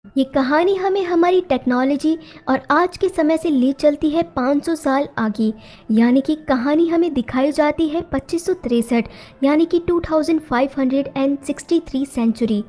ये कहानी हमें हमारी टेक्नोलॉजी और आज के समय से ले चलती है 500 साल आगे। यानी कि कहानी हमें दिखाई जाती है 2563 यानी कि 2563 सेंचुरी।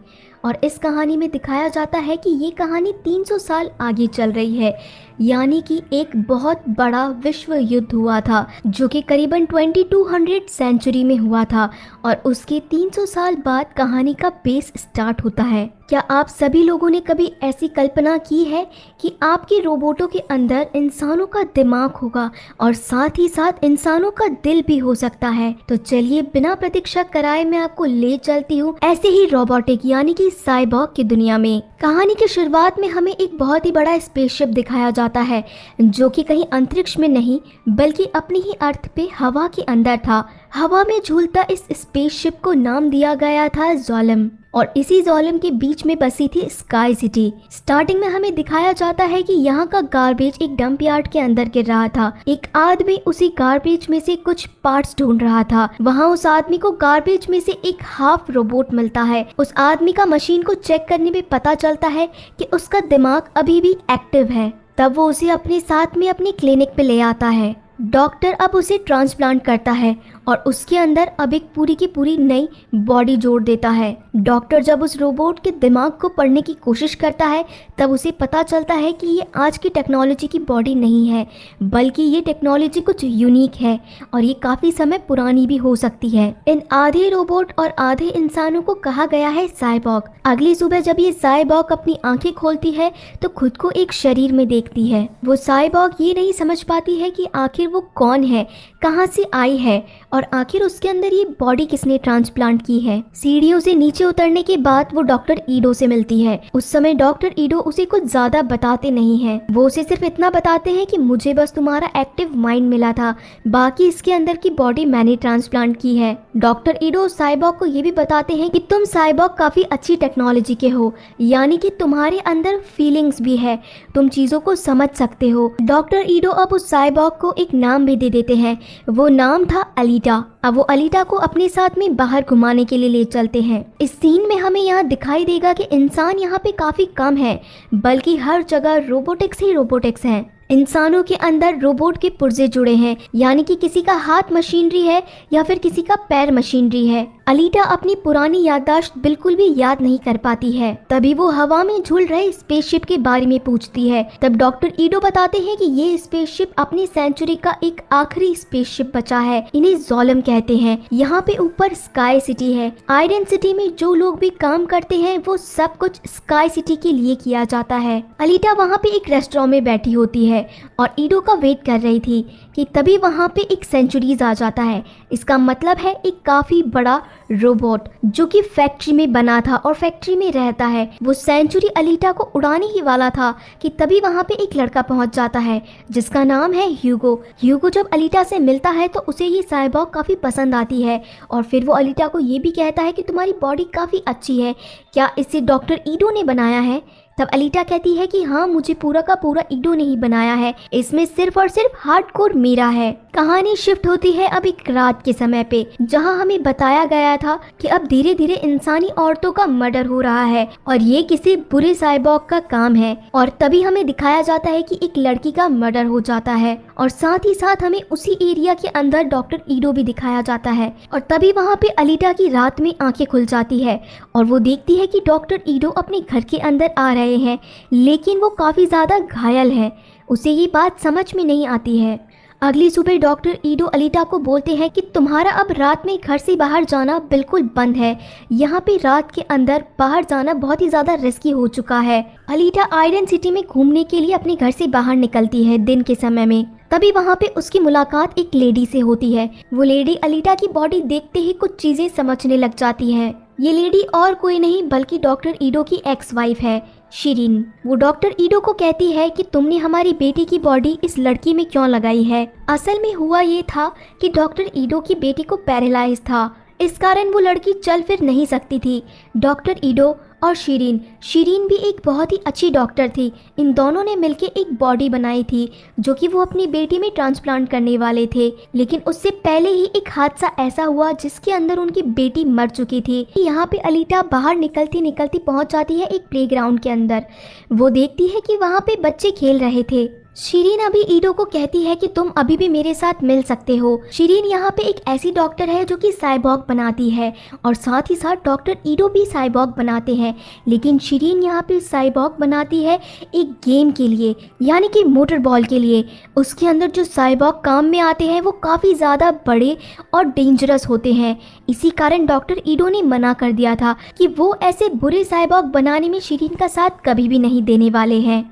और इस कहानी में दिखाया जाता है कि ये कहानी 300 साल आगे चल रही है। यानी कि एक बहुत बड़ा विश्व युद्ध हुआ था जो कि करीबन 2200 सेंचुरी में हुआ था, और उसके 300 साल बाद कहानी का बेस स्टार्ट होता है। क्या आप सभी लोगों ने कभी ऐसी कल्पना की है कि आपके रोबोटों के अंदर इंसानों का दिमाग होगा और साथ ही साथ इंसानों का दिल भी हो सकता है? तो चलिए बिना प्रतीक्षा कराए मैं आपको ले चलती हूँ ऐसे ही रोबोटिक यानी कि साइबॉर्ग की दुनिया में। कहानी की शुरुआत में हमें एक बहुत ही बड़ा स्पेसशिप दिखाया जाता है जो कि कहीं अंतरिक्ष में नहीं बल्कि अपनी ही अर्थ पे हवा के अंदर था। हवा में झूलता इस स्पेसशिप को नाम दिया गया था जोलम, और इसी जोलम के बीच में बसी थी स्काई सिटी। स्टार्टिंग में हमें दिखाया जाता है कि यहाँ का गार्बेज एक डंप यार्ड के अंदर गिर रहा था। एक आदमी उसी गार्बेज में से कुछ पार्ट्स ढूंढ रहा था। वहाँ उस आदमी को गार्बेज में से एक हाफ रोबोट मिलता है। उस आदमी का मशीन को चेक करने में पता चलता है कि उसका दिमाग अभी भी एक्टिव है। तब वो उसे अपने साथ में अपने क्लिनिक पे ले आता है। डॉक्टर अब उसे ट्रांसप्लांट करता है और उसके अंदर अब एक पूरी की पूरी नई बॉडी जोड़ देता है। डॉक्टर जब उस रोबोट के दिमाग को पढ़ने की कोशिश करता है तब उसे पता चलता है कि ये आज की टेक्नोलॉजी की बॉडी नहीं है, बल्कि ये टेक्नोलॉजी कुछ यूनिक है और ये काफ़ी समय पुरानी भी हो सकती है। इन आधे रोबोट और आधे इंसानों को कहा गया है साइबॉर्ग। अगली सुबह जब ये साइबॉर्ग अपनी आंखें खोलती है तो खुद को एक शरीर में देखती है। वो साइबॉर्ग ये नहीं समझ पाती है कि आखिर वो कौन है, कहाँ से आई है और आखिर उसके अंदर ये बॉडी किसने ट्रांसप्लांट की है। सीढ़ियों से नीचे उतरने के बाद वो डॉक्टर ईडो से मिलती है। उस समय डॉक्टर ईडो उसे कुछ ज्यादा बताते नहीं हैं। वो उसे सिर्फ इतना बताते हैं कि मुझे बस तुम्हारा एक्टिव माइंड मिला था, बाकी इसके अंदर की बॉडी मैंने ट्रांसप्लांट की है। डॉक्टर ईडो साइबॉर्ग को ये भी बताते हैं कि तुम साइबॉर्ग काफी अच्छी टेक्नोलॉजी के हो, यानी कि तुम्हारे अंदर फीलिंग्स भी है, तुम चीजों को समझ सकते हो। डॉक्टर ईडो अब उस साइबॉर्ग को एक नाम भी दे देते हैं। वो नाम था अलीटा। अब वो अलीटा को अपने साथ में बाहर घुमाने के लिए ले चलते हैं। इस सीन में हमें यहाँ दिखाई देगा कि इंसान यहाँ पे काफी कम है, बल्कि हर जगह रोबोटिक्स ही रोबोटिक्स हैं। इंसानों के अंदर रोबोट के पुर्जे जुड़े हैं, यानी कि किसी का हाथ मशीनरी है या फिर किसी का पैर मशीनरी है। अलीटा अपनी पुरानी याददाश्त बिल्कुल भी याद नहीं कर पाती है। तभी वो हवा में झूल रहे स्पेसशिप के बारे में पूछती है। तब डॉक्टर ईडो बताते हैं कि ये स्पेसशिप अपनी सेंचुरी का एक आखिरी स्पेसशिप बचा है, इन्हें जोलम कहते हैं। यहाँ पे ऊपर स्काई सिटी है। आयरन सिटी में जो लोग भी काम करते हैं वो सब कुछ स्काई सिटी के लिए किया जाता है। अलीटा वहाँ पे एक रेस्टोरेंट में बैठी होती है और ईडो का वेट कर रही थी कि तभी वहाँ पे एक सेंचुरीज आ जाता है। इसका मतलब है एक काफी बड़ा रोबोट जो कि फैक्ट्री में बना था और फैक्ट्री में रहता है। वो सेंचुरी अलीटा को उड़ाने ही वाला था कि तभी वहाँ पे एक लड़का पहुँच जाता है जिसका नाम है ह्यूगो। ह्यूगो जब अलीटा से मिलता है तो उसे ये साइबॉर्ग काफी पसंद आती है और फिर वो अलीटा को ये भी कहता है कि तुम्हारी बॉडी काफी अच्छी है, क्या इसे डॉक्टर ईडो ने बनाया है? तब अलीटा कहती है कि हाँ, मुझे पूरा का पूरा ईडो नहीं बनाया है, इसमें सिर्फ और सिर्फ हार्डकोर मेरा है। कहानी शिफ्ट होती है अब एक रात के समय पे, जहाँ हमें बताया गया था कि अब धीरे धीरे इंसानी औरतों का मर्डर हो रहा है और ये किसी बुरे साइबॉर्ग का काम है। और तभी हमें दिखाया जाता है कि एक लड़की का मर्डर हो जाता है और साथ ही साथ हमें उसी एरिया के अंदर डॉक्टर ईडो भी दिखाया जाता है। और तभी वहाँ पे अलीटा की रात में आंखें खुल जाती है और वो देखती है कि डॉक्टर ईडो अपने घर के अंदर आ रहे हैं, लेकिन वो काफी ज्यादा घायल है। उसे ये बात समझ में नहीं आती है। अगली सुबह डॉक्टर ईडो अलीटा को बोलते हैं कि तुम्हारा अब रात में घर से बाहर जाना बिल्कुल बंद है। यहाँ पे रात के अंदर बाहर जाना बहुत ही ज्यादा रिस्की हो चुका है। अलीटा आयरन सिटी में घूमने के लिए अपने घर से बाहर निकलती है दिन के समय में। तभी वहाँ पे उसकी मुलाकात एक लेडी से होती है। वो लेडी अलीटा की बॉडी देखते ही कुछ चीजें समझने लग जाती है। ये लेडी और कोई नहीं बल्कि डॉक्टर ईडो की एक्स वाइफ है, शिरीन। वो डॉक्टर ईडो को कहती है कि तुमने हमारी बेटी की बॉडी इस लड़की में क्यों लगाई है। असल में हुआ ये था कि डॉक्टर ईडो की बेटी को पैरालाइज था, इस कारण वो लड़की चल फिर नहीं सकती थी। डॉक्टर ईडो और शिरीन शिरीन भी एक बहुत ही अच्छी डॉक्टर थी। इन दोनों ने मिलकर एक बॉडी बनाई थी जो कि वो अपनी बेटी में ट्रांसप्लांट करने वाले थे, लेकिन उससे पहले ही एक हादसा ऐसा हुआ जिसके अंदर उनकी बेटी मर चुकी थी। यहाँ पे अलीटा बाहर निकलती निकलती पहुंच जाती है एक प्लेग्राउंड के अंदर। वो देखती है कि वहाँ पे बच्चे खेल रहे थे। शिरीन अभी ईडो को कहती है कि तुम अभी भी मेरे साथ मिल सकते हो। शिरीन यहाँ पे एक ऐसी डॉक्टर है जो कि साइबॉग बनाती है और साथ ही साथ डॉक्टर ईडो भी साइबॉग बनाते हैं, लेकिन शिरीन यहाँ पे साइबॉग बनाती है एक गेम के लिए, यानी कि मोटर बॉल के लिए। उसके अंदर जो साइबॉग काम में आते हैं वो काफ़ी ज़्यादा बड़े और डेंजरस होते हैं। इसी कारण डॉक्टर ईडो ने मना कर दिया था कि वो ऐसे बुरे साइबॉग बनाने में शिरीन का साथ कभी भी नहीं देने वाले हैं।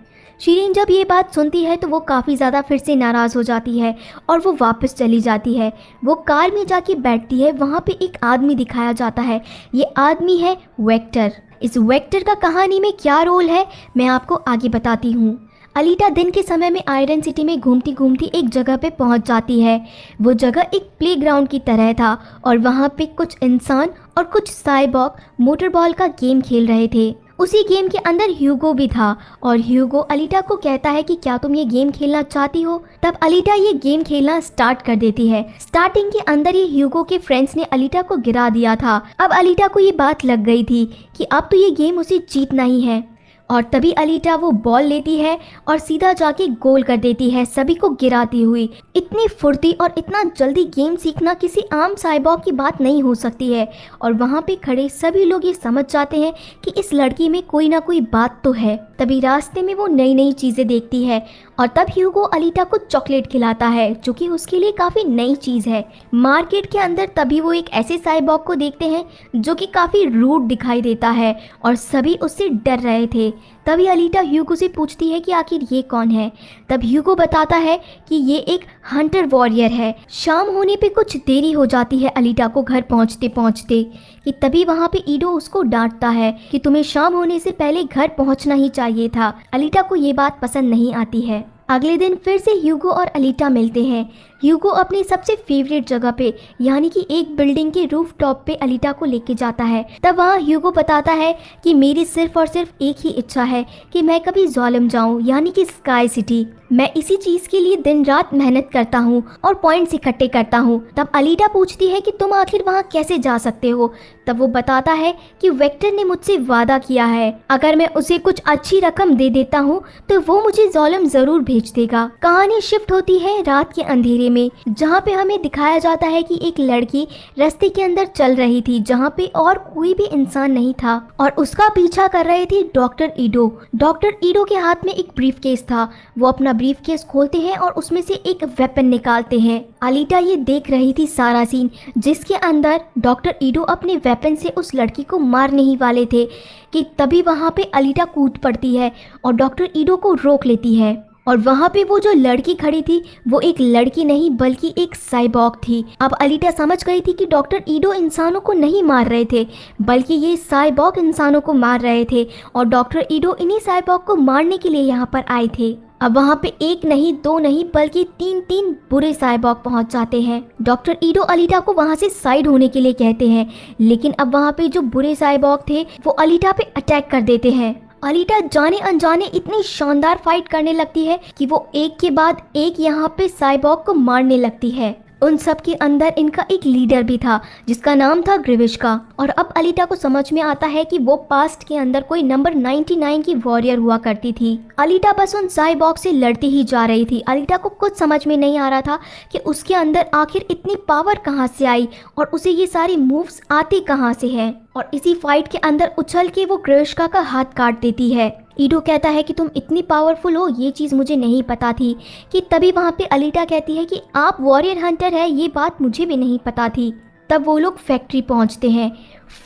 शिरीन जब ये बात सुनती है तो वो काफ़ी ज़्यादा फिर से नाराज़ हो जाती है और वो वापस चली जाती है। वो कार में जाके बैठती है। वहाँ पे एक आदमी दिखाया जाता है। ये आदमी है वेक्टर। इस वेक्टर का कहानी में क्या रोल है मैं आपको आगे बताती हूँ। अलीटा दिन के समय में आयरन सिटी में घूमती घूमती एक जगह पे पहुंच जाती है। वो जगह एक प्लेग्राउंड की तरह था और वहाँ पे कुछ इंसान और कुछ साइबॉग मोटर बॉल का गेम खेल रहे थे। उसी गेम के अंदर ह्यूगो भी था और ह्यूगो अलीटा को कहता है कि क्या तुम ये गेम खेलना चाहती हो। तब अलीटा ये गेम खेलना स्टार्ट कर देती है। स्टार्टिंग के अंदर ही ह्यूगो के फ्रेंड्स ने अलीटा को गिरा दिया था। अब अलीटा को ये बात लग गई थी कि अब तो ये गेम उसे जीतना ही है और तभी अलीटा वो बॉल लेती है और सीधा जाके गोल कर देती है, सभी को गिराती हुई। इतनी फुर्ती और इतना जल्दी गेम सीखना किसी आम साइबॉग की बात नहीं हो सकती है और वहाँ पे खड़े सभी लोग ये समझ जाते हैं कि इस लड़की में कोई ना कोई बात तो है। तभी रास्ते में वो नई नई चीज़ें देखती है और तब ह्यूगो अलीटा को चॉकलेट खिलाता है जो कि उसके लिए काफ़ी नई चीज़ है। मार्केट के अंदर तभी वो एक ऐसे साइबॉग को देखते हैं जो कि काफ़ी रूड दिखाई देता है और सभी उससे डर रहे थे। तभी अलीटा ह्यूगो से पूछती है कि आखिर ये कौन है। तब ह्यूगो बताता है कि ये एक हंटर वॉरियर है। शाम होने पे कुछ देरी हो जाती है अलीटा को घर पहुंचते पहुंचते कि तभी वहाँ पे ईडो उसको डांटता है कि तुम्हें शाम होने से पहले घर पहुंचना ही चाहिए था। अलीटा को ये बात पसंद नहीं आती है। अगले दिन फिर से ह्यूगो और अलीटा मिलते हैं। ह्यूगो अपनी सबसे फेवरेट जगह पे यानी कि एक बिल्डिंग के रूफ टॉप पे अलीटा को लेके जाता है। तब वहाँ ह्यूगो बताता है कि मेरी सिर्फ और सिर्फ एक ही इच्छा है कि मैं कभी ज़ोलम जाऊँ यानी कि स्काई सिटी। मैं इसी चीज़ के लिए दिन रात मेहनत करता हूँ और पॉइंट्स इकट्ठे करता हूँ। तब अलीटा पूछती है कि तुम आखिर वहाँ कैसे जा सकते हो। तब वो बताता है कि वेक्टर ने मुझसे वादा किया है अगर मैं उसे कुछ अच्छी रकम दे देता हूँ तो वो मुझे ज़ोलम ज़रूर भेज देगा। कहानी शिफ्ट होती है रात के अंधेरे में, जहाँ पे हमें दिखाया जाता है कि एक लड़की रास्ते के अंदर चल रही थी जहाँ पे और कोई भी इंसान नहीं था और उसका पीछा कर रहे थे डॉक्टर ईडो। डॉक्टर ईडो के हाथ में एक ब्रीफकेस था। वो अपना ब्रीफकेस खोलते हैं और उसमें से एक वेपन निकालते हैं। अलीटा ये देख रही थी सारा सीन जिसके अंदर डॉक्टर ईडो अपने वेपन से उस लड़की को मारने ही वाले थे कि तभी वहाँ पे अलीटा कूद पड़ती है और डॉक्टर ईडो को रोक लेती है। और वहाँ पे वो जो लड़की खड़ी थी वो एक लड़की नहीं बल्कि एक साइबॉग थी। अब अलीटा समझ गई थी कि डॉक्टर ईडो इंसानों को नहीं मार रहे थे बल्कि ये साइबॉग इंसानों को मार रहे थे और डॉक्टर ईडो इन्हीं साइबॉग को मारने के लिए यहाँ पर आए थे। अब वहाँ पे एक नहीं दो नहीं बल्कि तीन बुरे साइबॉग पहुँच जाते हैं। डॉक्टर ईडो अलीटा को वहाँ से साइड होने के लिए कहते हैं, लेकिन अब वहाँ पे जो बुरे साइबॉग थे वो अलीटा पे अटैक कर देते हैं। अलीटा जाने अनजाने इतनी शानदार फाइट करने लगती है कि वो एक के बाद एक यहाँ पे साइबॉग को मारने लगती है। उन सब के अंदर इनका एक लीडर भी था जिसका नाम था ग्रिविश्का। और अब अलीटा को समझ में आता है कि वो पास्ट के अंदर कोई नंबर 99 की वॉरियर हुआ करती थी। अलीटा बस उन साइबॉग से लड़ती ही जा रही थी। अलीटा को कुछ समझ में नहीं आ रहा था कि उसके अंदर आखिर इतनी पावर कहाँ से आई और उसे ये सारे मूव्स आते कहाँ से हैं। और इसी फाइट के अंदर उछल के वो ग्रिविश्का का हाथ काट देती है। ईडो कहता है कि तुम इतनी पावरफुल हो, ये चीज़ मुझे नहीं पता थी। कि तभी वहाँ पे अलीटा कहती है कि आप वॉरियर हंटर है, ये बात मुझे भी नहीं पता थी। तब वो लोग फैक्ट्री पहुँचते हैं।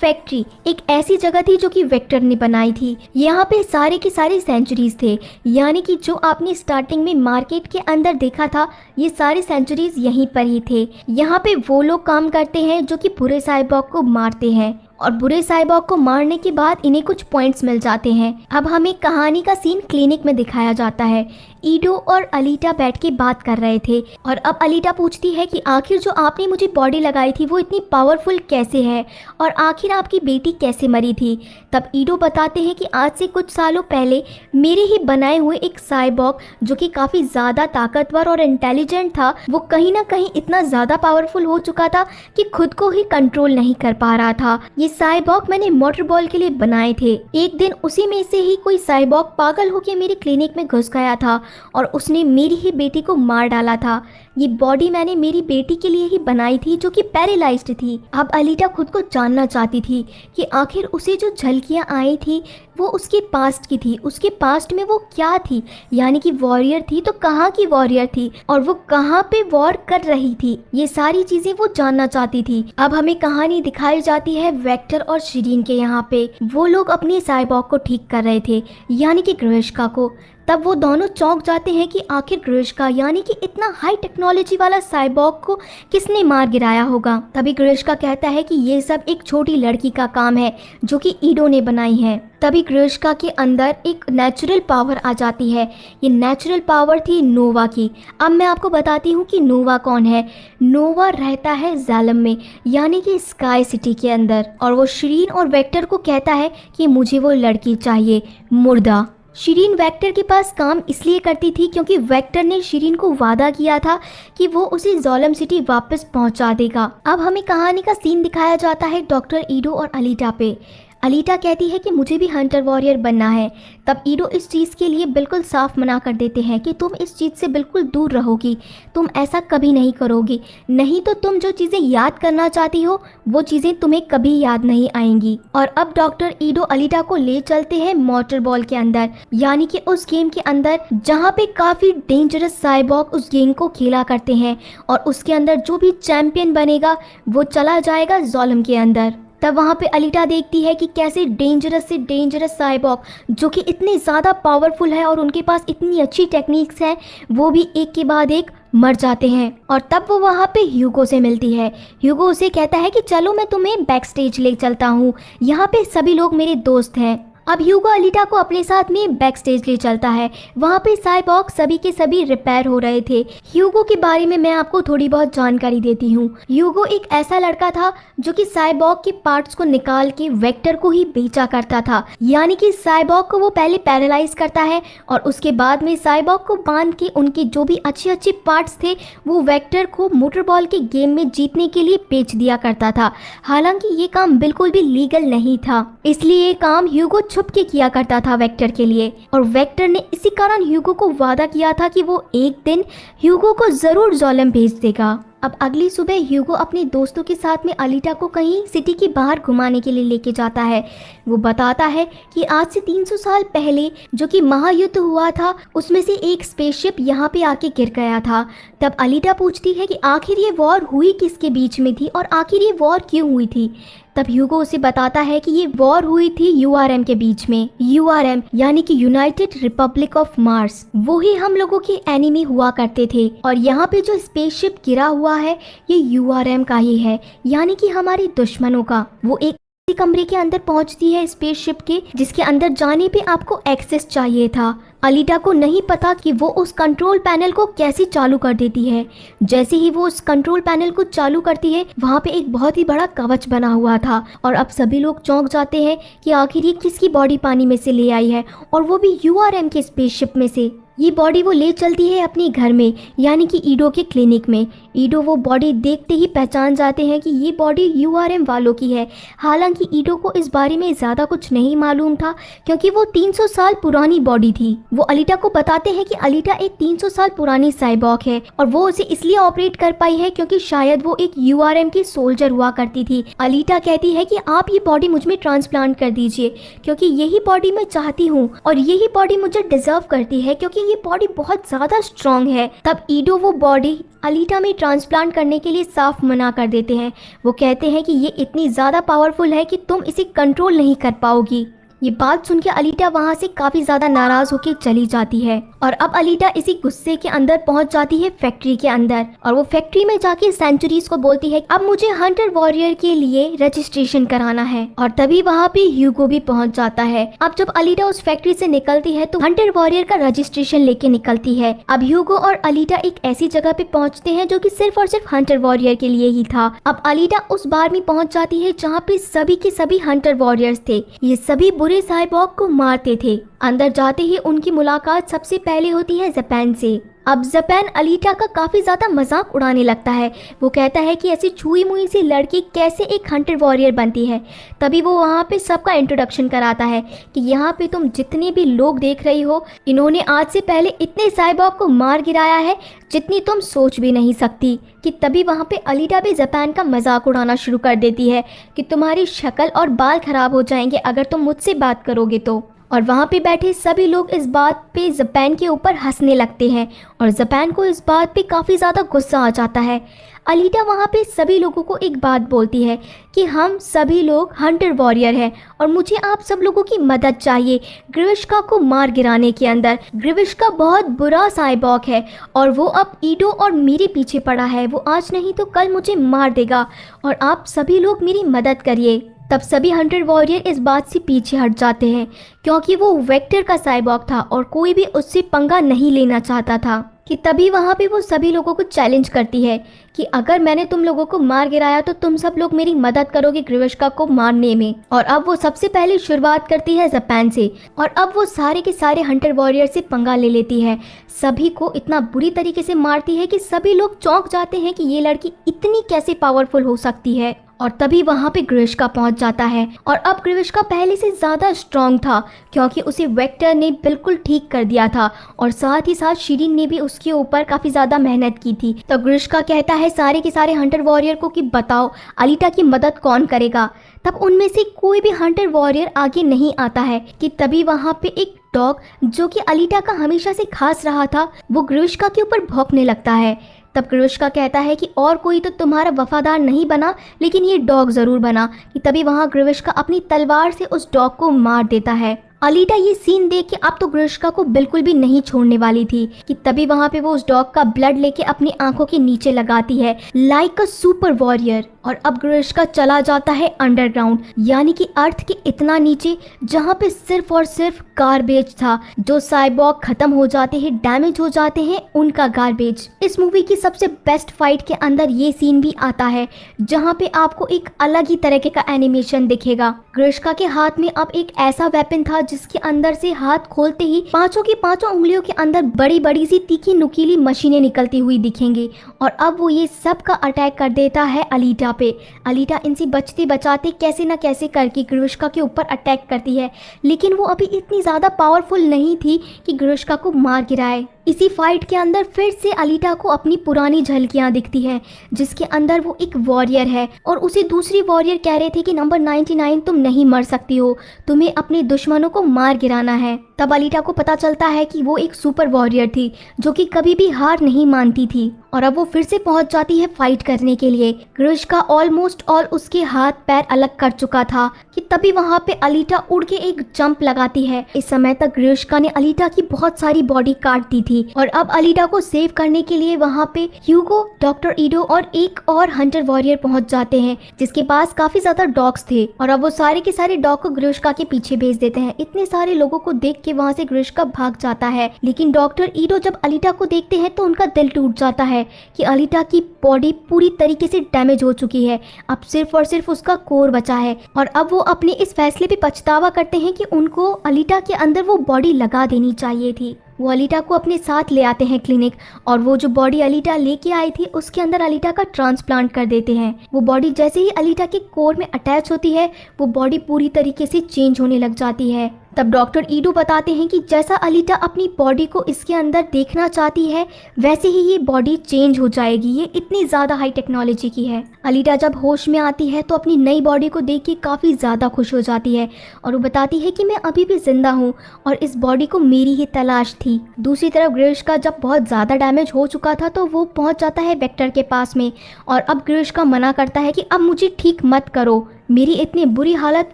फैक्ट्री एक ऐसी जगह थी जो कि वेक्टर ने बनाई थी। यहाँ पे सारे के सारे सेंचुरीज थे, यानी कि जो आपने स्टार्टिंग में मार्केट के अंदर देखा था ये सारे सेंचुरीज यहीं पर ही थे। यहाँ पे वो लोग काम करते हैं जो कि पूरे साइबॉग को मारते हैं और बुरे साइबॉग को मारने के बाद इन्हें कुछ पॉइंट्स मिल जाते हैं। अब हमें कहानी का सीन क्लिनिक में दिखाया जाता है। ईडो और अलीटा बैठ के बात कर रहे थे और अब अलीटा पूछती है कि आखिर जो आपने मुझे बॉडी लगाई थी वो इतनी पावरफुल कैसे है और आखिर आपकी बेटी कैसे मरी थी। तब ईडो बताते हैं कि आज से कुछ सालों पहले मेरे ही बनाए हुए एक साइबॉग जो कि काफ़ी ज़्यादा ताकतवर और इंटेलिजेंट था, वो कहीं ना कहीं इतना ज़्यादा पावरफुल हो चुका था कि खुद को ही कंट्रोल नहीं कर पा रहा था। ये साइबॉग मैंने मोटर बॉल के लिए बनाए थे। एक दिन उसी में से ही कोई साइबॉग पागल होकर मेरे क्लिनिक में घुस गया था और उसने मेरी ही बेटी को मार डाला था। ये बॉडी मैंने मेरी बेटी के लिए ही बनाई थी जो कि पैरालाइज्ड थी। अब अलीटा खुद को जानना चाहती थी कि आखिर उसे जो झलकियाँ आई थी वो उसके पास्ट की थी, उसके पास्ट में वो क्या थी, यानी कि वॉरियर थी तो कहाँ की वॉरियर थी और वो कहाँ पे वॉर कर रही थी, ये सारी चीजें वो जानना चाहती थी। अब हमें कहानी दिखाई जाती है वेक्टर और शिरीन के यहाँ पे। वो लोग अपने साइबॉग को ठीक कर रहे थे, यानी कि ग्रिष्का को। तब वो दोनों चौंक जाते हैं कि आखिर ग्रिष्का यानी कि इतना हाई टेक्नोलॉजी वाला साइबॉग को किसने मार गिराया होगा। तभी ग्रिष्का कहता है कि ये सब एक छोटी लड़की का काम है जो कि ईडो ने बनाई है। तभी ग्रिष्का के अंदर एक नेचुरल पावर आ जाती है। ये नेचुरल पावर थी नोवा की। अब मैं आपको बताती हूँ कि नोवा कौन है। नोवा रहता है ज़ालम में, यानी कि स्काई सिटी के अंदर, और वो शिरीन और वेक्टर को कहता है कि मुझे वो लड़की चाहिए, मुर्दा। शिरीन वेक्टर के पास काम इसलिए करती थी क्योंकि वेक्टर ने शिरीन को वादा किया था कि वो उसे ज़ोलम सिटी वापस पहुंचा देगा। अब हमें कहानी का सीन दिखाया जाता है डॉक्टर ईडो और अलीटा पे। अलीटा कहती है कि मुझे भी हंटर वॉरियर बनना है। तब ईडो इस चीज़ के लिए बिल्कुल साफ मना कर देते हैं कि तुम इस चीज़ से बिल्कुल दूर रहोगी, तुम ऐसा कभी नहीं करोगी, नहीं तो तुम जो चीज़ें याद करना चाहती हो वो चीज़ें तुम्हें कभी याद नहीं आएंगी। और अब डॉक्टर ईडो अलीटा को ले चलते हैं मोटर बॉल के अंदर, यानी कि उस गेम के अंदर जहाँ पे काफ़ी डेंजरस साइबॉग उस गेम को खेला करते हैं, और उसके अंदर जो भी चैंपियन बनेगा वो चला जाएगा ज़ोलम के अंदर। तब वहाँ पे अलीटा देखती है कि कैसे डेंजरस से डेंजरस साइबॉग जो कि इतने ज़्यादा पावरफुल है और उनके पास इतनी अच्छी टेक्निक्स हैं, वो भी एक के बाद एक मर जाते हैं। और तब वो वहाँ पे ह्यूगो से मिलती है। ह्यूगो उसे कहता है कि चलो मैं तुम्हें बैक स्टेज ले चलता हूँ, यहाँ पे सभी लोग मेरे दोस्त हैं। अब ह्यूगो अलीटा को अपने साथ में बैक स्टेज ले चलता है। वहाँ पे साइबॉग सभी के सभी रिपेयर हो रहे थे। ह्यूगो के बारे में मैं आपको थोड़ी बहुत जानकारी देती हूँ। ह्यूगो एक ऐसा लड़का था जो कि साइबॉग के पार्ट्स को निकाल के वेक्टर को ही बेचा करता था, यानी कि साइबॉग को वो पहले पैरालाइज करता है और उसके बाद में साइबॉग को बांध के उनके जो भी अच्छे अच्छे पार्ट्स थे वो वेक्टर को मोटर बॉल के गेम में जीतने के लिए बेच दिया करता था। हालांकि ये काम बिल्कुल भी लीगल नहीं था, इसलिए ये काम ह्यूगो छुप के किया करता था वेक्टर के लिए। और वेक्टर ने इसी कारण ह्यूगो को वादा किया था कि वो एक दिन ह्यूगो को जरूर ज़ोलम भेज देगा। अब अगली सुबह ह्यूगो अपने दोस्तों के साथ में अलीटा को कहीं सिटी के बाहर घुमाने के लिए लेके जाता है। वो बताता है कि आज से 300 साल पहले जो कि महायुद्ध हुआ था उसमें से एक स्पेसशिप यहाँ पे आके गिर गया था। तब अलीटा पूछती है कि आखिर ये वॉर हुई किसके बीच में थी और आखिर ये वॉर क्यों हुई थी। तब ह्यूगो उसे बताता है कि ये वॉर हुई थी यूआरएम के बीच में। यूआरएम यानी कि यूनाइटेड रिपब्लिक ऑफ मार्स, वो ही हम लोगों के एनिमी हुआ करते थे। और यहाँ पे जो स्पेसशिप गिरा हुआ है ये यूआरएम का ही है, यानी कि हमारे दुश्मनों का। वो एक कमरे के अंदर पहुंचती है स्पेसशिप के, जिसके अंदर जाने पे आपको एक्सेस चाहिए था। अलीटा को नहीं पता कि वो उस कंट्रोल पैनल को कैसे चालू कर देती है। जैसे ही वो उस कंट्रोल पैनल को चालू करती है वहाँ पे एक बहुत ही बड़ा कवच बना हुआ था और अब सभी लोग चौंक जाते हैं कि आखिर ये किसकी बॉडी पानी में से ले आई है, और वो भी यूआरएम के स्पेसशिप में से। ये बॉडी वो ले चलती है अपने घर में, यानी कि ईडो के क्लिनिक में। ईडो वो बॉडी देखते ही पहचान जाते हैं कि ये बॉडी यूआरएम वालों की है। हालांकि ईडो को इस बारे में ज़्यादा कुछ नहीं मालूम था क्योंकि वो 300 साल पुरानी बॉडी थी। वो अलीटा को बताते हैं कि अलीटा एक 300 साल पुरानी साइबॉग है और वो उसे इसलिए ऑपरेट कर पाई है क्योंकि शायद वो एक यूआरएम की सोल्जर हुआ करती थी। अलीटा कहती है कि आप ये बॉडी मुझ में ट्रांसप्लांट कर दीजिए क्योंकि यही बॉडी मैं चाहती हूँ और यही बॉडी मुझे डिजर्व करती है क्योंकि ये बॉडी बहुत ज्यादा स्ट्रॉन्ग है। तब ईडो वो बॉडी अलीटा में ट्रांसप्लांट करने के लिए साफ मना कर देते हैं। वो कहते हैं कि ये इतनी ज़्यादा पावरफुल है कि तुम इसे कंट्रोल नहीं कर पाओगी। ये बात सुन के अलीटा वहाँ से काफी ज्यादा नाराज होकर चली जाती है और अब अलीटा इसी गुस्से के अंदर पहुँच जाती है फैक्ट्री के अंदर और वो फैक्ट्री में जाके सेंचुरीज को बोलती है अब मुझे हंटर वॉरियर के लिए रजिस्ट्रेशन कराना है। और तभी वहाँ पे ह्यूगो भी पहुँच जाता है। अब जब अलीटा उस फैक्ट्री से निकलती है तो हंटर वॉरियर का रजिस्ट्रेशन लेके निकलती है। अब ह्यूगो और अलीटा एक ऐसी जगह पे पहुँचते हैं जो कि सिर्फ और सिर्फ हंटर वॉरियर के लिए ही था। अब अलीटा उस बार में पहुँच जाती है जहाँ पे सभी के सभी हंटर वॉरियर्स थे। ये सभी बुरे साइबॉर्ग को मारते थे। अंदर जाते ही उनकी मुलाकात सबसे पहले होती है जापान से। अब जापान अलीटा का काफी ज्यादा मजाक उड़ाने लगता है। वो कहता है कि ऐसी छुई मुई सी लड़की कैसे एक हंटर वॉरियर बनती है। तभी वो वहाँ पे सबका इंट्रोडक्शन कराता है कि यहाँ पे तुम जितने भी लोग देख रही हो इन्होंने आज से पहले इतने साइबॉर्ग को मार गिराया है जितनी तुम सोच भी नहीं सकती। कि तभी वहाँ पे अलीटा भी जापान का मजाक उड़ाना शुरू कर देती है कि तुम्हारी शक्ल और बाल खराब हो जाएंगे अगर तुम मुझसे बात करोगे तो। और वहाँ पे बैठे सभी लोग इस बात पे जापान के ऊपर हंसने लगते हैं और जापान को इस बात पे काफ़ी ज़्यादा गुस्सा आ जाता है। अलीटा वहाँ पे सभी लोगों को एक बात बोलती है कि हम सभी लोग हंटर वॉरियर हैं और मुझे आप सब लोगों की मदद चाहिए ग्रिविश्का को मार गिराने के अंदर। ग्रिविश्का बहुत बुरा साइबॉर्ग है और वो अब ईडो और मेरे पीछे पड़ा है। वो आज नहीं तो कल मुझे मार देगा और आप सभी लोग मेरी मदद करिए। तब सभी हंटर वॉरियर इस बात से पीछे हट जाते हैं क्योंकि वो वेक्टर का साइबॉर्ग था और कोई भी उससे पंगा नहीं लेना चाहता था। कि तभी वहाँ पे वो सभी लोगों को चैलेंज करती है कि अगर मैंने तुम लोगों को मार गिराया तो तुम सब लोग मेरी मदद करोगे ग्रिविश्का को मारने में। और अब वो सबसे पहले शुरुआत करती है जापान से और अब वो सारे के सारे हंटर वॉरियर से पंगा ले लेती है। सभी को इतना बुरी तरीके से मारती है कि सभी लोग चौंक जाते हैं कि ये लड़की इतनी कैसे पावरफुल हो सकती है। और तभी वहाँ पे ग्रिविश्का पहुँच जाता है और अब ग्रिविश्का पहले से ज़्यादा स्ट्रॉन्ग था क्योंकि उसे वेक्टर ने बिल्कुल ठीक कर दिया था और साथ ही साथ शिरीन ने भी उसके ऊपर काफ़ी ज़्यादा मेहनत की थी। तो ग्रिविश्का कहता है सारे के सारे हंटर वॉरियर को कि बताओ अलीटा की मदद कौन करेगा। तब उनमें से कोई भी हंटर वॉरियर आगे नहीं आता है कि तभी वहाँ पे एक डॉग जो कि अलीटा का हमेशा से खास रहा था वो ग्रिविश्का के ऊपर भौंकने लगता है। तब ग्रिविश्का कहता है कि और कोई तो तुम्हारा वफादार नहीं बना लेकिन ये डॉग ज़रूर बना। कि तभी वहाँ ग्रिविश्का अपनी तलवार से उस डॉग को मार देता है। अलीटा ये सीन देख के अब तो ग्रिविश्का को बिल्कुल भी नहीं छोड़ने वाली थी। कि तभी वहाँ पे वो उस डॉग का ब्लड लेके अपनी आंखों के नीचे लगाती है लाइक अ सुपर वॉरियर। और अब ग्रिविश्का चला जाता है अंडरग्राउंड यानी कि अर्थ के इतना नीचे जहाँ पे सिर्फ और सिर्फ गार्बेज था। जो साइबॉर्ग खत्म हो जाते हैं डैमेज हो जाते हैं उनका गार्बेज। इस मूवी की सबसे बेस्ट फाइट के अंदर ये सीन भी आता है जहाँ पे आपको एक अलग ही तरीके का एनिमेशन दिखेगा। ग्रिविश्का के हाथ में अब एक ऐसा वेपन था जिसके अंदर से हाथ खोलते ही पांचों की पांचों उंगलियों के अंदर बड़ी बड़ी सी तीखी नुकीली मशीनें निकलती हुई दिखेंगी और अब वो ये सब का अटैक कर देता है अलीटा पे। अलीटा इनसे बचते बचाते कैसे ना कैसे करके ग्रिविश्का के ऊपर अटैक करती है लेकिन वो अभी इतनी ज़्यादा पावरफुल नहीं थी कि ग्रिविश्का को मार गिराए। इसी फाइट के अंदर फिर से अलीटा को अपनी पुरानी झलकियां दिखती है जिसके अंदर वो एक वॉरियर है और उसे दूसरी वॉरियर कह रहे थे कि नंबर 99 तुम नहीं मर सकती हो, तुम्हें अपने दुश्मनों को मार गिराना है। तब अलीटा को पता चलता है कि वो एक सुपर वॉरियर थी जो कि कभी भी हार नहीं मानती थी और अब वो फिर से पहुंच जाती है फाइट करने के लिए। ग्रिविश्का ऑलमोस्ट ऑल उसके हाथ पैर अलग कर चुका था कि तभी वहां पे अलीटा उड़ के एक जंप लगाती है। इस समय तक ग्रिविश्का ने अलीटा की बहुत सारी बॉडी काट दी थी और अब अलीटा को सेव करने के लिए वहाँ पे ह्यूगो, डॉक्टर ईडो और एक और हंटर वॉरियर पहुंच जाते हैं जिसके पास काफी ज्यादा डॉग्स थे और अब वो सारे के सारे डॉग को ग्रिविश्का के पीछे भेज देते हैं। इतने सारे लोगों को देख के वहाँ से ग्रिविश्का भाग जाता है लेकिन डॉक्टर ईडो जब अलीटा को देखते हैं तो उनका दिल टूट जाता है कि अलीटा की बॉडी पूरी तरीके से डैमेज हो चुकी है, अब सिर्फ और सिर्फ उसका कोर बचा है। और अब वो अपने इस फैसले पे पछतावा करते हैं कि उनको अलीटा के अंदर वो बॉडी लगा देनी चाहिए थी। वो अलीटा को अपने साथ ले आते हैं क्लिनिक और वो जो बॉडी अलीटा लेके आई थी उसके अंदर अलीटा का ट्रांसप्लांट कर देते हैं। वो बॉडी जैसे ही अलीटा के कोर में अटैच होती है वो बॉडी पूरी तरीके से चेंज होने लग जाती है। तब डॉक्टर ईडो बताते हैं कि जैसा अलीटा अपनी बॉडी को इसके अंदर देखना चाहती है वैसे ही ये बॉडी चेंज हो जाएगी, ये इतनी ज़्यादा हाई टेक्नोलॉजी की है। अलीटा जब होश में आती है तो अपनी नई बॉडी को देख के काफ़ी ज़्यादा खुश हो जाती है और वो बताती है कि मैं अभी भी जिंदा हूँ और इस बॉडी को मेरी ही तलाश थी। दूसरी तरफ ग्रिविश्का जब बहुत ज़्यादा डैमेज हो चुका था तो वो पहुँच जाता है वेक्टर के पास में और अब ग्रिविश्का मना करता है कि अब मुझे ठीक मत करो, मेरी इतनी बुरी हालत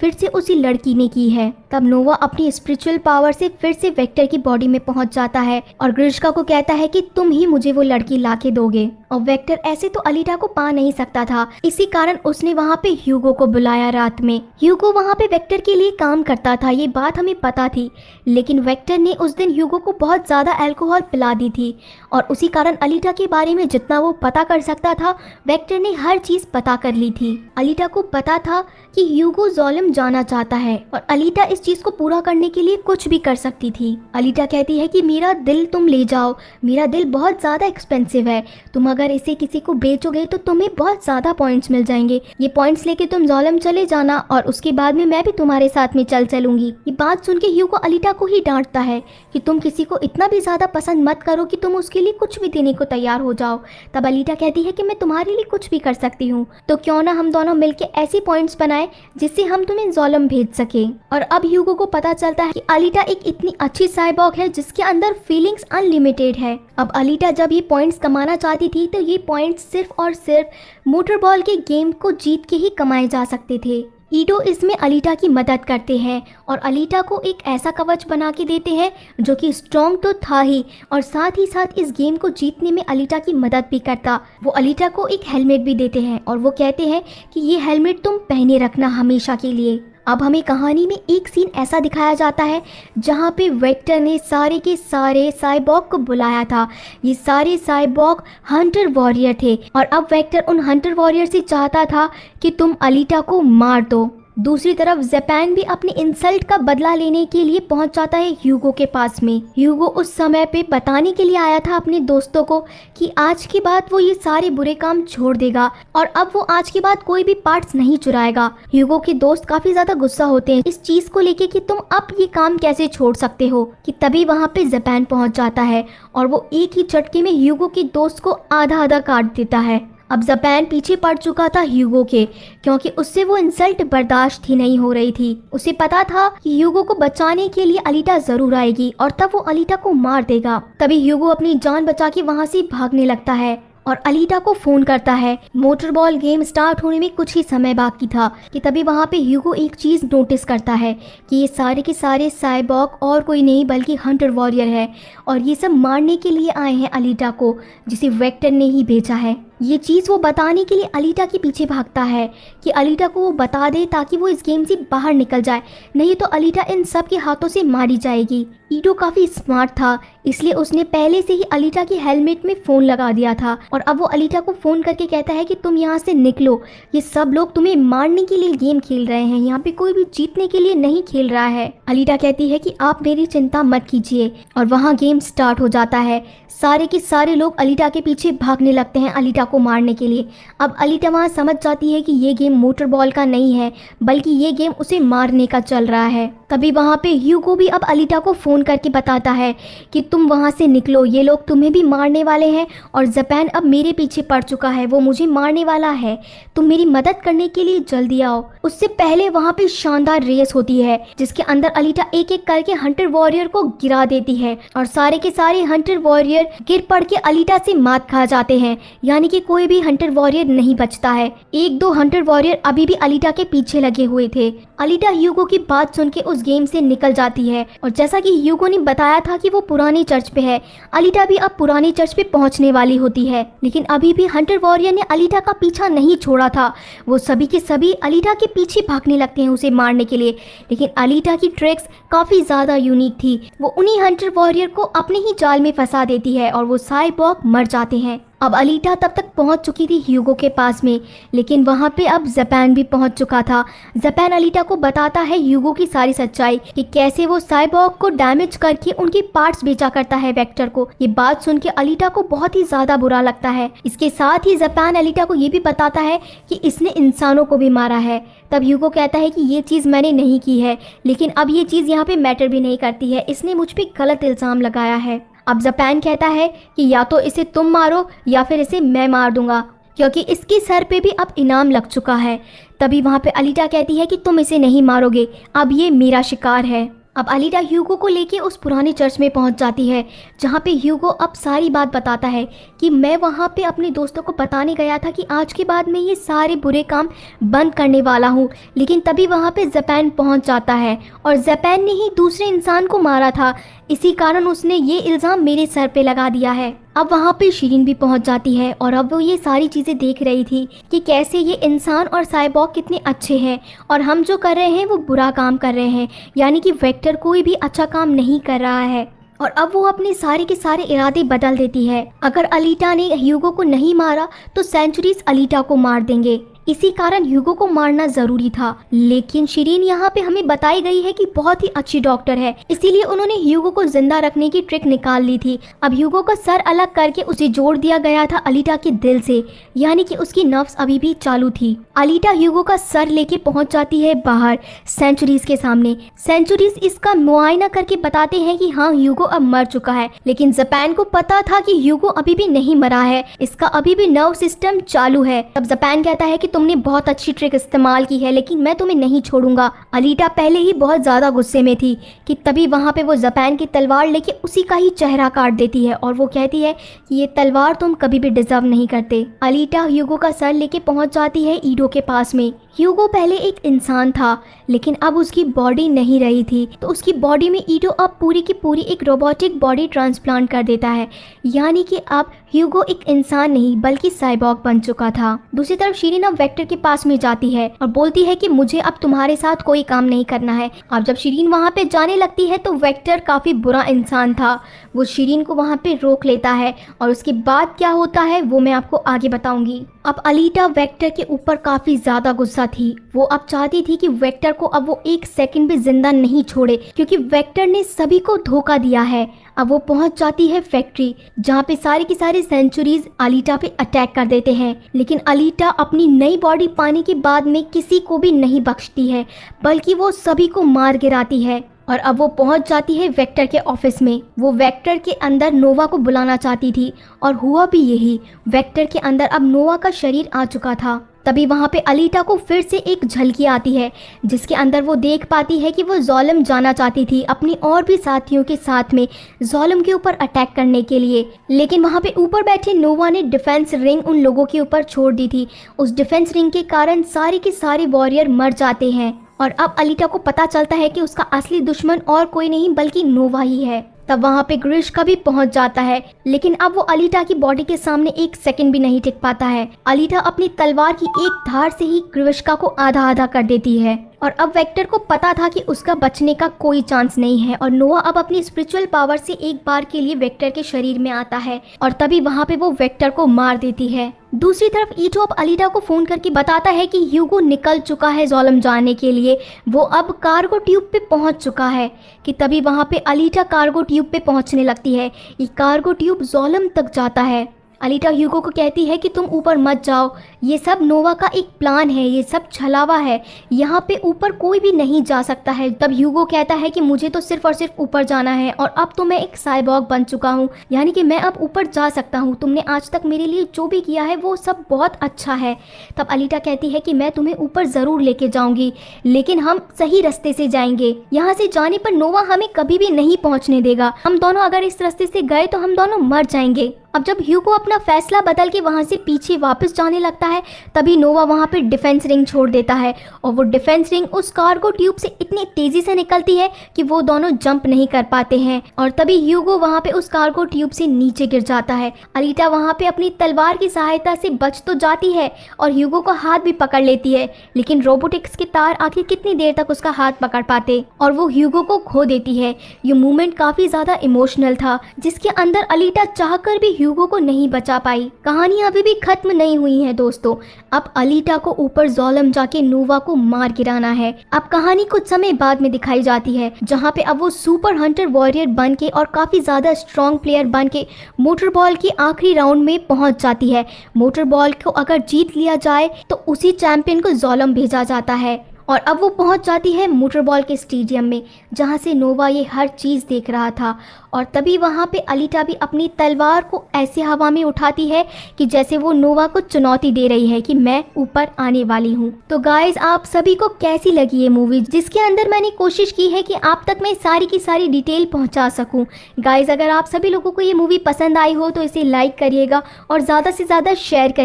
फिर से उसी लड़की ने की है। तब नोवा अपनी स्पिरिचुअल पावर से फिर से वेक्टर की बॉडी में पहुंच जाता है और ग्रिष्का को कहता है कि तुम ही मुझे वो लड़की लाके दोगे। और वेक्टर ऐसे तो अलीटा को पा नहीं सकता था, इसी कारण उसने वहाँ पे ह्यूगो को बुलाया रात में। ह्यूगो वहाँ पे वेक्टर के लिए काम करता था, ये बात हमें पता थी, लेकिन वेक्टर ने उस दिन ह्यूगो को बहुत ज़्यादा अल्कोहल पिला दी थी और उसी कारण अलीटा के बारे में जितना वो पता कर सकता था वेक्टर ने हर चीज़ पता कर ली थी। अलीटा को पता था कि ह्यूगो जोलम जाना चाहता है और अलीटा इस चीज़ को पूरा करने के लिए कुछ भी कर सकती थी। अलीटा कहती है कि मेरा दिल तुम ले जाओ, मेरा दिल बहुत ज़्यादा एक्सपेंसिव है, तुम अगर इसे किसी को बेचोगे तो तुम्हें बहुत ज़्यादा पॉइंट्स मिल जाएंगे, ये पॉइंट्स लेके तुम जोलम चले जाना और उसके बाद में मैं भी तुम्हारे साथ में चलूंगी। ये बात सुन के ह्यूगो अलीटा को ही डांटता है कि तुम किसी को इतना भी ज़्यादा पसंद मत करो कि तुम उसके लिए कुछ भी देने को तैयार हो जाओ। तब अलीटा कहती है कि मैं तुम्हारे लिए कुछ भी कर सकती हूँ, तो क्यों ना हम दोनों मिलके ऐसी पॉइंट्स बनाए जिससे हम तुम्हें जोलम भेज सके। और अब ह्यूगो को पता चलता है कि अलीटा एक इतनी अच्छी साइबॉर्ग है जिसके अंदर फीलिंग्स अनलिमिटेड है। अब अलीटा जब ये पॉइंट्स कमाना चाहती थी तो ये पॉइंट्स सिर्फ और सिर्फ मोटरबॉल के गेम को जीत के ही कमाए जा सकते थे। ईडो इसमें अलीटा की मदद करते हैं और अलीटा को एक ऐसा कवच बना के देते हैं जो कि स्ट्रॉन्ग तो था ही और साथ ही साथ इस गेम को जीतने में अलीटा की मदद भी करता। वो अलीटा को एक हेलमेट भी देते हैं और वो कहते हैं कि ये हेलमेट तुम पहने रखना हमेशा के लिए। अब हमें कहानी में एक सीन ऐसा दिखाया जाता है जहाँ पे वेक्टर ने सारे के सारे साइबॉर्ग को बुलाया था। ये सारे साइबॉर्ग हंटर वॉरियर थे और अब वेक्टर उन हंटर वॉरियर से चाहता था कि तुम अलीटा को मार दो। दूसरी तरफ जापान भी अपने इंसल्ट का बदला लेने के लिए पहुंच जाता है ह्यूगो के पास में। ह्यूगो उस समय पे बताने के लिए आया था अपने दोस्तों को कि आज के बाद वो ये सारे बुरे काम छोड़ देगा और अब वो आज के बाद कोई भी पार्ट्स नहीं चुराएगा। ह्यूगो के दोस्त काफी ज्यादा गुस्सा होते हैं इस चीज को लेके कि तुम अब ये काम कैसे छोड़ सकते हो, कि तभी वहाँ पे जापान पहुंच जाता है और वो एक ही झटके में ह्यूगो के दोस्त को आधा आधा काट देता है। अब जापान पीछे पड़ चुका था ह्यूगो के, क्योंकि उससे वो इंसल्ट बर्दाश्त ही नहीं हो रही थी। उसे पता था कि ह्यूगो को बचाने के लिए अलीटा जरूर आएगी और तब वो अलीटा को मार देगा। तभी ह्यूगो अपनी जान बचा के वहाँ से भागने लगता है और अलीटा को फोन करता है। मोटरबॉल गेम स्टार्ट होने में कुछ ही समय बाकी था कि तभी वहाँ पे ह्यूगो एक चीज़ नोटिस करता है कि ये सारे के सारे साइबॉर्ग और कोई नहीं बल्कि हंटर वॉरियर है और ये सब मारने के लिए आए हैं अलीटा को, जिसे वेक्टर ने ही भेजा है। ये चीज़ वो बताने के लिए अलीटा के पीछे भागता है कि अलीटा को वो बता दे ताकि वो इस गेम से बाहर निकल जाए, नहीं तो अलीटा इन सब के हाथों से मारी जाएगी। ईडो काफ़ी स्मार्ट था, इसलिए उसने पहले से ही अलीटा की हेलमेट में फ़ोन लगा दिया था और अब वो अलीटा को फ़ोन करके कहता है कि तुम यहाँ से निकलो, ये सब लोग तुम्हें मारने के लिए गेम खेल रहे हैं, यहाँ पे कोई भी जीतने के लिए नहीं खेल रहा है। अलीटा कहती है कि आप मेरी चिंता मत कीजिए और वहाँ गेम स्टार्ट हो जाता है। सारे के सारे लोग अलीटा के पीछे भागने लगते हैं अलीटा को मारने के लिए। अब अलीटा वहाँ समझ जाती है कि ये गेम मोटर बॉल का नहीं है बल्कि ये गेम उसे मारने का चल रहा है। तभी वहाँ पे ह्यूगो भी अब अलीटा को फ़ोन करके बताता है कि तुम वहाँ से निकलो, ये लोग तुम्हें भी मारने वाले हैं और जापान अब मेरे पीछे पड़ चुका है, वो मुझे मारने वाला है, तुम मेरी मदद करने के लिए जल्दी आओ। उससे पहले वहाँ पे शानदार रेस होती है जिसके अंदर अलीटा एक एक करके हंटर वॉरियर को गिरा देती है और सारे के सारे हंटर वॉरियर गिर पड़ के अलीटा से मात खा जाते हैं, यानी कि कोई भी हंटर वॉरियर नहीं बचता है। एक दो हंटर वॉरियर अभी भी अलीटा के पीछे लगे हुए थे। अलीटा ह्यूगो की बात सुन के उस गेम से निकल जाती है और जैसा कि ह्यूगो ने बताया था कि वो पुरानी चर्च पे है, अलीटा भी अब पुरानी चर्च पे पहुंचने वाली होती है। लेकिन अभी भी हंटर वॉरियर ने अलीटा का पीछा नहीं छोड़ा था, वो सभी के सभी अलीटा के पीछे भागने लगते हैं उसे मारने के लिए। लेकिन अलीटा की ट्रिक्स काफ़ी ज़्यादा यूनिक थी, वो उन्हीं हंटर वॉरियर को अपने ही जाल में फंसा देती है और वो साइबॉर्ग मर जाते हैं। अब अलीटा तब तक पहुंच चुकी थी ह्यूगो के पास में, लेकिन वहां पे अब जापान भी पहुंच चुका था। जापान अलीटा को बताता है ह्यूगो की सारी सच्चाई कि कैसे वो साइबॉर्ग को डैमेज करके उनके पार्ट्स बेचा करता है वेक्टर को। ये बात सुन के अलीटा को बहुत ही ज़्यादा बुरा लगता है। इसके साथ ही जापान अलीटा को ये भी बताता है कि इसने इंसानों को भी मारा है। तब ह्यूगो कहता है कि ये चीज़ मैंने नहीं की है, लेकिन अब ये चीज़ यहाँ पे मैटर भी नहीं करती है, इसने मुझ पर गलत इल्ज़ाम लगाया है। अब जापान कहता है कि या तो इसे तुम मारो या फिर इसे मैं मार दूंगा, क्योंकि इसके सर पे भी अब इनाम लग चुका है। तभी वहाँ पे अलीटा कहती है कि तुम इसे नहीं मारोगे, अब ये मेरा शिकार है। अब अलीटा ह्यूगो को लेके उस पुराने चर्च में पहुंच जाती है, जहां पे ह्यूगो अब सारी बात बताता है कि मैं वहां पे अपने दोस्तों को बताने गया था कि आज के बाद मैं ये सारे बुरे काम बंद करने वाला हूं। लेकिन तभी वहां पे जापान पहुंच जाता है और जापान ने ही दूसरे इंसान को मारा था, इसी कारण उसने ये इल्ज़ाम मेरे सर पे लगा दिया है। अब वहाँ पे शिरीन भी पहुँच जाती है और अब वो ये सारी चीज़ें देख रही थी कि कैसे ये इंसान और साइबॉग कितने अच्छे हैं और हम जो कर रहे हैं वो बुरा काम कर रहे हैं, यानी कि वेक्टर कोई भी अच्छा काम नहीं कर रहा है। और अब वो अपने सारे के सारे इरादे बदल देती है। अगर अलीटा ने ह्यूगो को नहीं मारा तो सेंचुरीज अलीटा को मार देंगे, इसी कारण ह्यूगो को मारना जरूरी था। लेकिन शिरीन यहाँ पे हमें बताई गई है कि बहुत ही अच्छी डॉक्टर है, इसीलिए उन्होंने ह्यूगो को जिंदा रखने की ट्रिक निकाल ली थी। अब ह्यूगो का सर अलग करके उसे जोड़ दिया गया था अलीटा के दिल से, यानी कि उसकी नब्ज अभी भी चालू थी। अलीटा ह्यूगो का सर लेके पहुंच जाती है बाहर सेंचुरीज के सामने। सेंचुरीज इसका मुआयना करके बताते हैं कि हाँ ह्यूगो अब मर चुका है, लेकिन जापान को पता था कि ह्यूगो अभी भी नहीं मरा है, इसका अभी भी नर्व सिस्टम चालू है। तब जापान कहता है कि तुमने बहुत अच्छी ट्रिक इस्तेमाल की है, लेकिन मैं तुम्हें नहीं छोड़ूंगा। अलीटा पहले ही बहुत ज्यादा गुस्से में थी कि तभी वहां पे वो जापान की तलवार लेके उसी का ही चेहरा काट देती है और वो कहती है कि ये तलवार तुम कभी भी डिजर्व नहीं करते। अलीटा ह्यूगो का सर लेके पहुंच जाती है ईडो के पास में। ह्यूगो पहले एक इंसान था, लेकिन अब उसकी बॉडी नहीं रही थी, तो उसकी बॉडी में ईडो अब पूरी की पूरी एक रोबोटिक बॉडी ट्रांसप्लांट कर देता है, यानी कि अब ह्यूगो एक इंसान नहीं बल्कि साइबॉग बन चुका था। दूसरी तरफ शिरीन अब वेक्टर के पास में जाती है और बोलती है कि मुझे अब तुम्हारे साथ कोई काम नहीं करना है। अब जब शिरीन वहाँ पे जाने लगती है तो वेक्टर काफी बुरा इंसान था, वो शिरीन को वहाँ पे रोक लेता है और उसके बाद क्या होता है वो मैं आपको आगे बताऊंगी। अब अलीटा वेक्टर के ऊपर काफी ज्यादा गुस्सा थी, वो अब चाहती थी कि वेक्टर को अब वो एक सेकंड भी जिंदा नहीं छोड़े, क्योंकि वेक्टर ने सभी को धोखा दिया है। अब वो पहुंच जाती है फैक्ट्री, जहाँ पे सारे की सारी सेंचुरीज अलीटा पे अटैक कर देते हैं, लेकिन अलीटा अपनी नई बॉडी पाने के बाद में किसी को भी नहीं बख्शती है, बल्कि वो सभी को मार गिराती है। और अब वो पहुंच जाती है वेक्टर के ऑफिस में। वो वेक्टर के अंदर नोवा को बुलाना चाहती थी और हुआ भी यही, वेक्टर के अंदर अब नोवा का शरीर आ चुका था। तभी वहाँ पे अलीटा को फिर से एक झलकी आती है, जिसके अंदर वो देख पाती है कि वो ज़ोलम जाना चाहती थी अपनी और भी साथियों के साथ में ज़ोलम के ऊपर अटैक करने के लिए, लेकिन वहाँ पे ऊपर बैठे नोवा ने डिफेंस रिंग उन लोगों के ऊपर छोड़ दी थी। उस डिफेंस रिंग के कारण सारे के सारे वॉरियर मर जाते हैं और अब अलीटा को पता चलता है कि उसका असली दुश्मन और कोई नहीं बल्कि नोवा ही है। तब वहाँ पे ग्रिश्का भी पहुँच जाता है, लेकिन अब वो अलीटा की बॉडी के सामने एक सेकंड भी नहीं टिक पाता है। अलीटा अपनी तलवार की एक धार से ही ग्रिश्का को आधा आधा कर देती है और अब वेक्टर को पता था कि उसका बचने का कोई चांस नहीं है और नोवा अब अपनी स्पिरिचुअल पावर से एक बार के लिए वेक्टर के शरीर में आता है और तभी वहाँ पे वो वेक्टर को मार देती है। दूसरी तरफ ईटो अब अलीटा को फोन करके बताता है कि ह्यूगो निकल चुका है ज़ोलम जाने के लिए, वो अब कार्गो ट्यूब पे पहुंच चुका है। कि तभी वहाँ पे अलीटा कार्गो ट्यूब पे पहुंचने लगती है। ये कार्गो ट्यूब ज़ोलम तक जाता है। अलीटा ह्यूगो को कहती है कि तुम ऊपर मत जाओ, ये सब नोवा का एक प्लान है, ये सब छलावा है, यहाँ पे ऊपर कोई भी नहीं जा सकता है। तब ह्यूगो कहता है कि मुझे तो सिर्फ और सिर्फ ऊपर जाना है और अब तो मैं एक साइबॉग बन चुका हूँ, यानी कि मैं अब ऊपर जा सकता हूँ। तुमने आज तक मेरे लिए जो भी किया है वो सब बहुत अच्छा है। तब अलीटा कहती है कि मैं तुम्हें ऊपर ज़रूर लेके जाऊँगी, लेकिन हम सही रास्ते से जाएंगे। यहाँ से जाने पर नोवा हमें कभी भी नहीं पहुँचने देगा। हम दोनों अगर इस रास्ते से गए तो हम दोनों मर जाएंगे। अब जब ह्यूगो अपना फैसला बदल के वहाँ से पीछे वापस जाने लगता है, तभी नोवा वहाँ पे डिफेंस रिंग छोड़ देता है और वो डिफेंस रिंग उस कार्गो ट्यूब से इतनी तेज़ी से निकलती है कि वो दोनों जंप नहीं कर पाते हैं और तभी ह्यूगो वहाँ पे उस कार्गो ट्यूब से नीचे गिर जाता है। अलीटा वहाँ पे अपनी तलवार की सहायता से बच तो जाती है और ह्यूगो का हाथ भी पकड़ लेती है, लेकिन रोबोटिक्स के तार आखिर कितनी देर तक उसका हाथ पकड़ पाते और वो ह्यूगो को खो देती है। ये मूवमेंट काफ़ी ज़्यादा इमोशनल था, जिसके अंदर अलीटा चाहकर भी ह्यूगो को नहीं बचा पाई। कहानी अभी भी खत्म नहीं हुई है दोस्तों। अब अलीटा को ऊपर ज़ोलम जाके नोवा को मार गिराना है। अब कहानी कुछ समय बाद में दिखाई जाती है, जहाँ पे अब वो सुपर हंटर वॉरियर बन के और काफी ज्यादा स्ट्रॉन्ग प्लेयर बन के मोटर बॉल की आखिरी राउंड में पहुंच जाती है। मोटर बॉल को अगर जीत लिया जाए तो उसी चैंपियन को ज़ोलम भेजा जाता है और अब वो पहुंच जाती है मोटरबॉल के स्टेडियम में, जहां से नोवा ये हर चीज़ देख रहा था। और तभी वहां पे अलीटा भी अपनी तलवार को ऐसे हवा में उठाती है कि जैसे वो नोवा को चुनौती दे रही है कि मैं ऊपर आने वाली हूँ। तो गाइज, आप सभी को कैसी लगी ये मूवी, जिसके अंदर मैंने कोशिश की है कि आप तक मैं सारी की सारी डिटेल पहुँचा सकूँ। गाइज, अगर आप सभी लोगों को ये मूवी पसंद आई हो तो इसे लाइक करिएगा और ज़्यादा से ज़्यादा शेयर करिए।